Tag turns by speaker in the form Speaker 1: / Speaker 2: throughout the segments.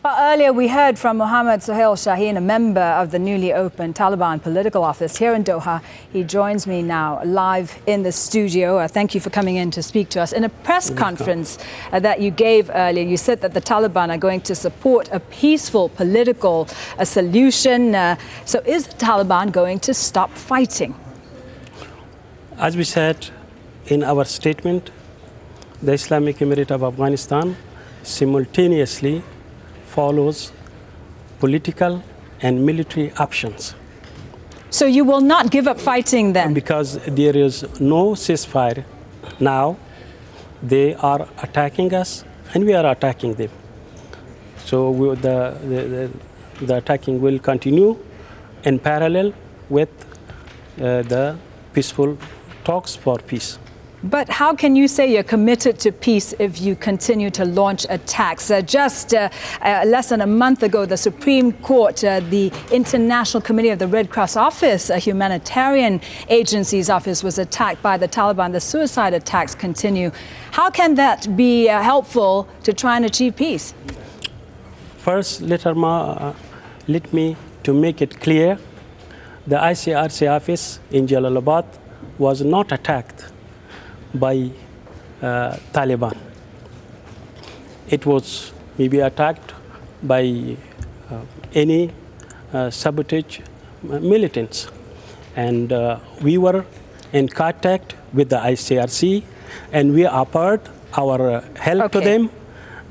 Speaker 1: Well, earlier we heard from Mohammad Sohail Shaheen, a member of the newly opened Taliban political office here in Doha. He joins me now live in the studio. Thank you for coming in to speak to us. In a press conference that you gave earlier, you said that the Taliban are going to support a peaceful political solution. So is the Taliban going to stop fighting?
Speaker 2: As we said in our statement, the Islamic Emirate of Afghanistan simultaneously follows political and military options.
Speaker 1: So you will not give up fighting then?
Speaker 2: Because there is no ceasefire now. They are attacking us and we are attacking them. So the attacking will continue in parallel with the peaceful talks for peace.
Speaker 1: But how can you say you're committed to peace if you continue to launch attacks? Just less than a month ago, the Supreme Court, the International Committee of the Red Cross Office, a humanitarian agency's office, was attacked by the Taliban. The suicide attacks continue. How can that be helpful to try and achieve peace?
Speaker 2: First, let me to make it clear, the ICRC office in Jalalabad was not attacked by Taliban. It was maybe attacked by any sabotage militants. And we were in contact with the ICRC and we offered our help to them.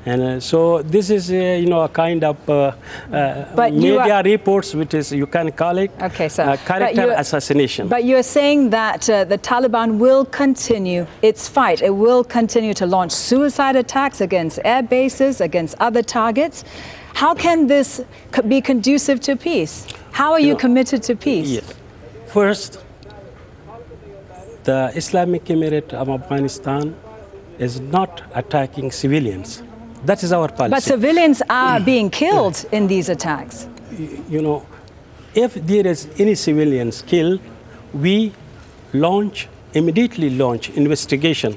Speaker 2: And so this is, a kind of media reports, which is, you can call it character assassination.
Speaker 1: But you're saying that the Taliban will continue its fight. It will continue to launch suicide attacks against air bases, against other targets. How can this be conducive to peace? How are you committed to peace?
Speaker 2: Yes. First, the Islamic Emirate of Afghanistan is not attacking civilians. That is our policy.
Speaker 1: But civilians are being killed in these attacks.
Speaker 2: If there is any civilians killed, we immediately launch investigation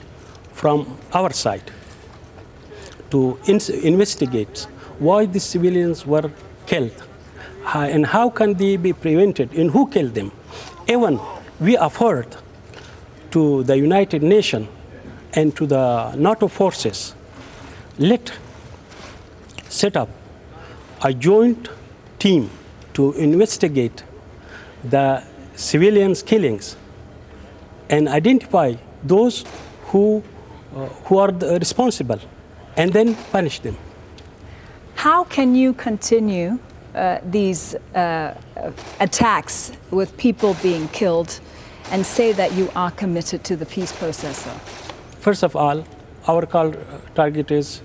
Speaker 2: from our side to investigate why the civilians were killed and how can they be prevented and who killed them. Even we offered to the United Nations and to the NATO forces, let's set up a joint team to investigate the civilians' killings and identify those who are responsible and then punish them.
Speaker 1: How can you continue these attacks with people being killed and say that you are committed to the peace process, though?
Speaker 2: First of all, our target is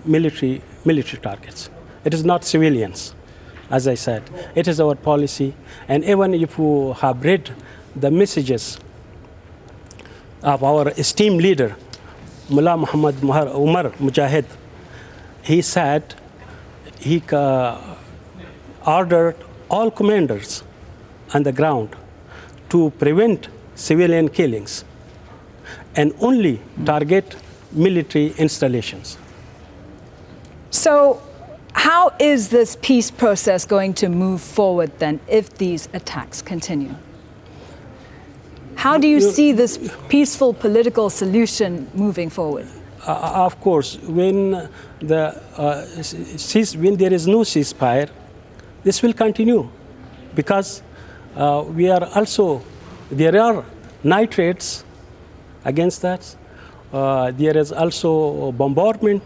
Speaker 2: military targets. It is not civilians, as I said. It is our policy. And even if you have read the messages of our esteemed leader, Mullah Muhammad Umar Mujahid, he said he ordered all commanders on the ground to prevent civilian killings and only target military installations.
Speaker 1: So how is this peace process going to move forward then if these attacks continue? How do you see this peaceful political solution moving forward?
Speaker 2: Of course, when there is no ceasefire, this will continue because there are nitrates against that. There is also bombardment.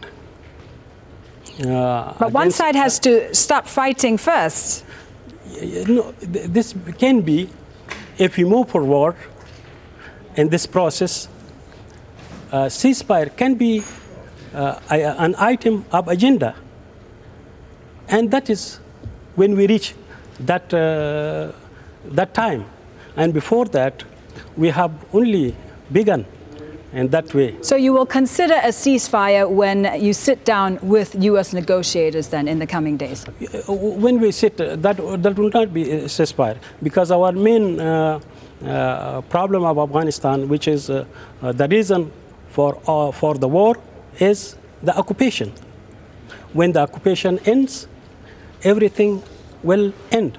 Speaker 1: But one side has to stop fighting first.
Speaker 2: No, this can be, if we move forward in this process, ceasefire can be an item of agenda. And that is when we reach that time. And before that, we have only begun in that way.
Speaker 1: So you will consider a ceasefire when you sit down with U.S. negotiators then in the coming days?
Speaker 2: When we sit, that will not be a ceasefire because our main problem of Afghanistan, which is the reason for the war, is the occupation. when the occupation ends, everything will end.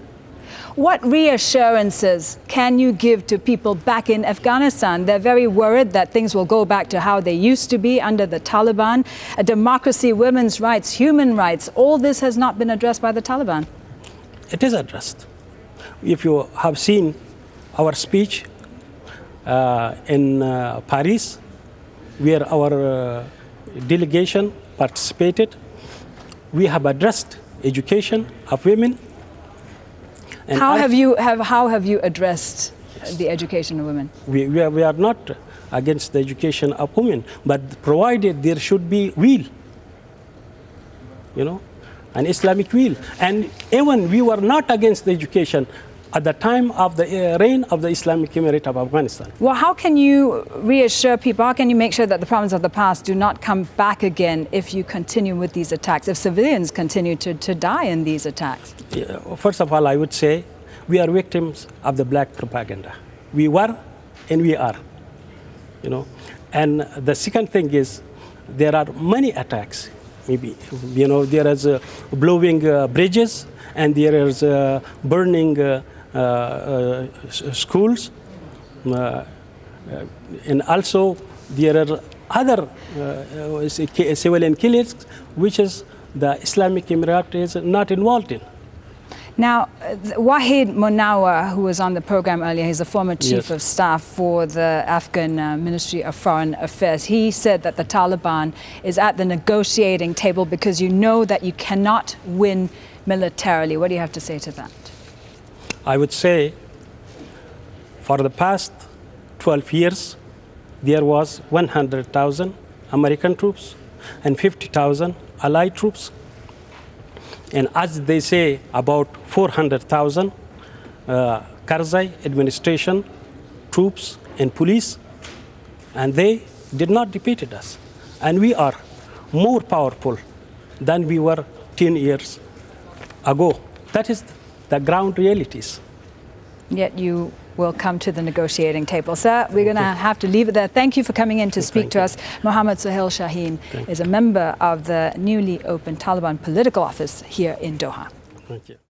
Speaker 1: What reassurances can you give to people back in Afghanistan? They're very worried that things will go back to how they used to be under the Taliban. Democracy, women's rights, human rights, all this has not been addressed by the Taliban.
Speaker 2: It is addressed. If you have seen our speech in Paris, where our delegation participated, we have addressed education of women. And
Speaker 1: how have you addressed the education of women?
Speaker 2: We are not against the education of women, but provided there should be will, an Islamic will. And even we were not against the education at the time of the reign of the Islamic Emirate of Afghanistan.
Speaker 1: Well, how can you reassure people, how can you make sure that the problems of the past do not come back again if you continue with these attacks, if civilians continue to die in these attacks?
Speaker 2: First of all, I would say we are victims of the black propaganda. We were and we are, And the second thing is there are many attacks. Maybe, there is blowing bridges, and there is burning schools, and also there are other civilian killings, which is the Islamic Emirate is not involved in.
Speaker 1: Now, Wahid Munawar, who was on the program earlier, he's the former chief of staff for the Afghan Ministry of Foreign Affairs. He said that the Taliban is at the negotiating table because you know that you cannot win militarily. What do you have to say to that?
Speaker 2: I would say for the past 12 years, there was 100,000 American troops and 50,000 Allied troops. And as they say, about 400,000 Karzai administration troops and police, and they did not defeat us. And we are more powerful than we were 10 years ago. That is the ground realities.
Speaker 1: Yet you will come to the negotiating table. Sir, we're going to have to leave it there. Thank you for coming in to speak to us. Mohammad Sohail Shaheen is a member of the newly opened Taliban political office here in Doha.
Speaker 2: Thank you.